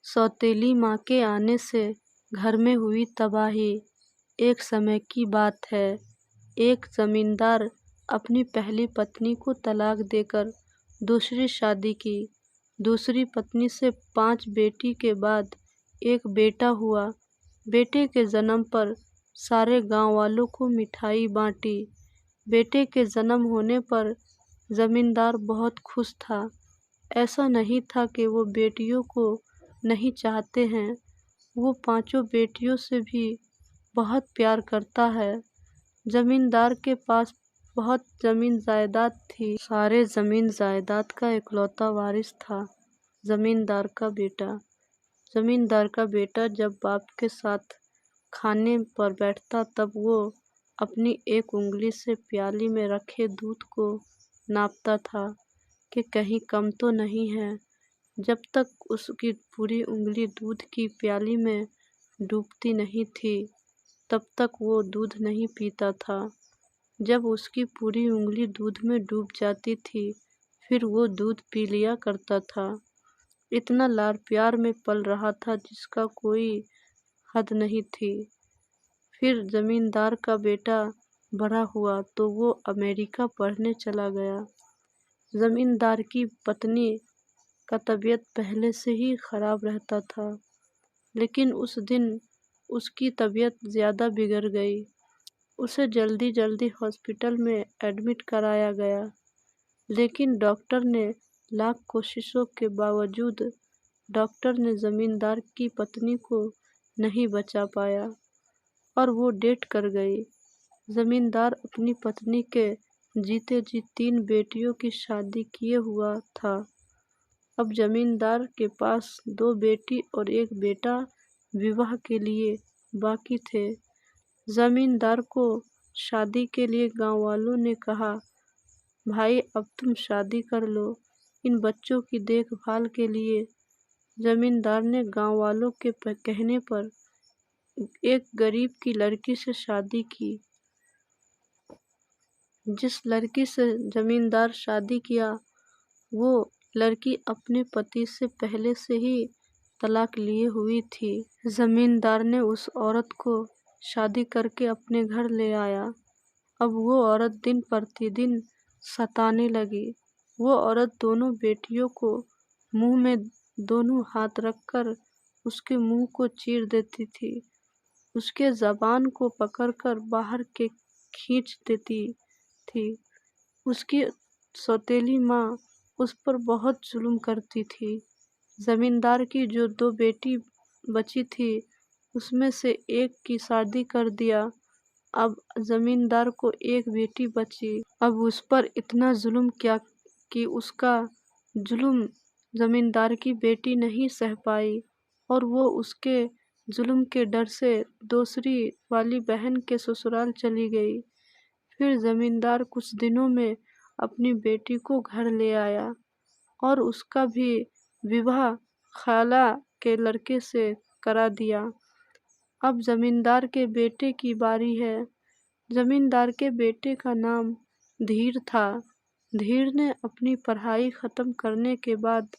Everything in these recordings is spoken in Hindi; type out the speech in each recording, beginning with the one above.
सौतेली माँ के आने से घर में हुई तबाही। एक समय की बात है, एक जमींदार अपनी पहली पत्नी को तलाक देकर दूसरी शादी की। दूसरी पत्नी से 5 बेटी के बाद एक बेटा हुआ। बेटे के जन्म पर सारे गांव वालों को मिठाई बांटी। बेटे के जन्म होने पर जमींदार बहुत खुश था। ऐसा नहीं था कि वो बेटियों को नहीं चाहते हैं, वो 5 बेटियों से भी बहुत प्यार करता है। जमींदार के पास बहुत जमीन जायदाद थी। सारे जमीन जायदाद का इकलौता वारिस था जमींदार का बेटा। जमींदार का बेटा जब बाप के साथ खाने पर बैठता तब वो अपनी एक उंगली से प्याली में रखे दूध को नापता था कि कहीं कम तो नहीं है। जब तक उसकी पूरी उंगली दूध की प्याली में डूबती नहीं थी, तब तक वो दूध नहीं पीता था। जब उसकी पूरी उंगली दूध में डूब जाती थी, फिर वो दूध पी लिया करता था। इतना लाड़ प्यार में पल रहा था जिसका कोई हद नहीं थी। फिर जमींदार का बेटा बड़ा हुआ तो वो अमेरिका पढ़ने चला गया। जमींदार की पत्नी का तबीयत पहले से ही खराब रहता था, लेकिन उस दिन उसकी तबीयत ज़्यादा बिगड़ गई। उसे जल्दी जल्दी हॉस्पिटल में एडमिट कराया गया, लेकिन डॉक्टर ने लाख कोशिशों के बावजूद डॉक्टर ने जमींदार की पत्नी को नहीं बचा पाया और वो डेथ कर गई। जमींदार अपनी पत्नी के जीते जी 3 बेटियों की शादी किए हुआ था। अब जमींदार के पास 2 बेटी और 1 बेटा विवाह के लिए बाकी थे। जमींदार को शादी के लिए गांव वालों ने कहा, भाई अब तुम शादी कर लो, इन बच्चों की देखभाल के लिए। जमींदार ने गांव वालों के कहने पर एक गरीब की लड़की से शादी की। जिस लड़की से जमींदार शादी किया, वो लड़की अपने पति से पहले से ही तलाक लिए हुई थी। जमींदार ने उस औरत को शादी करके अपने घर ले आया। अब वो औरत दिन प्रतिदिन सताने लगी। वो औरत दोनों बेटियों को मुंह में दोनों हाथ रखकर उसके मुंह को चीर देती थी। उसके जबान को पकड़कर बाहर के खींच देती थी। उसकी सौतेली माँ उस पर बहुत जुल्म करती थी। जमींदार की जो 2 बेटी बची थी, उसमें से एक की शादी कर दिया। अब जमींदार को 1 बेटी बची। अब उस पर इतना जुल्म किया कि उसका जुल्म जमींदार की बेटी नहीं सह पाई और वो उसके जुल्म के डर से दूसरी वाली बहन के ससुराल चली गई। फिर जमींदार कुछ दिनों में अपनी बेटी को घर ले आया और उसका भी विवाह खाला के लड़के से करा दिया। अब जमींदार के बेटे की बारी है। जमींदार के बेटे का नाम धीर था। धीर ने अपनी पढ़ाई ख़त्म करने के बाद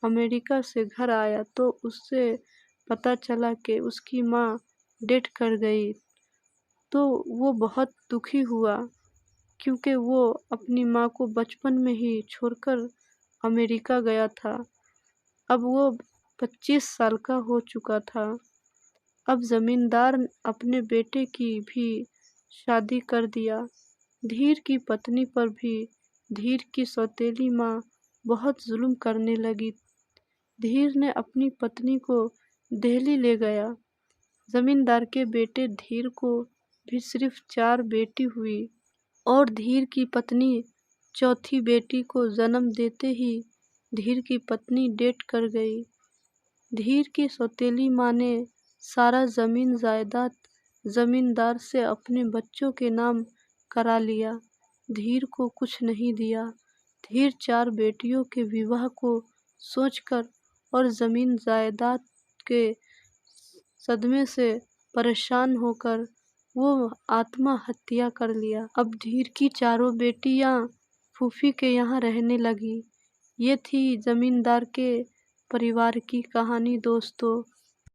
अमेरिका से घर आया तो उससे पता चला कि उसकी माँ डेथ कर गई। तो वो बहुत दुखी हुआ, क्योंकि वो अपनी माँ को बचपन में ही छोड़कर अमेरिका गया था। अब वो 25 साल का हो चुका था। अब जमींदार अपने बेटे की भी शादी कर दिया। धीर की पत्नी पर भी धीर की सौतेली माँ बहुत जुल्म करने लगी। धीर ने अपनी पत्नी को दिल्ली ले गया। जमींदार के बेटे धीर को भी सिर्फ 4 बेटी हुई और धीर की पत्नी चौथी बेटी को जन्म देते ही धीर की पत्नी डेथ कर गई। धीर की सौतेली माँ ने सारा जमीन जायदाद जमींदार से अपने बच्चों के नाम करा लिया। धीर को कुछ नहीं दिया। धीर 4 बेटियों के विवाह को सोचकर और जमीन जायदाद के सदमे से परेशान होकर वो आत्महत्या कर लिया। अब धीर की 4 बेटियां फूफी के यहाँ रहने लगी। ये थी जमींदार के परिवार की कहानी दोस्तों।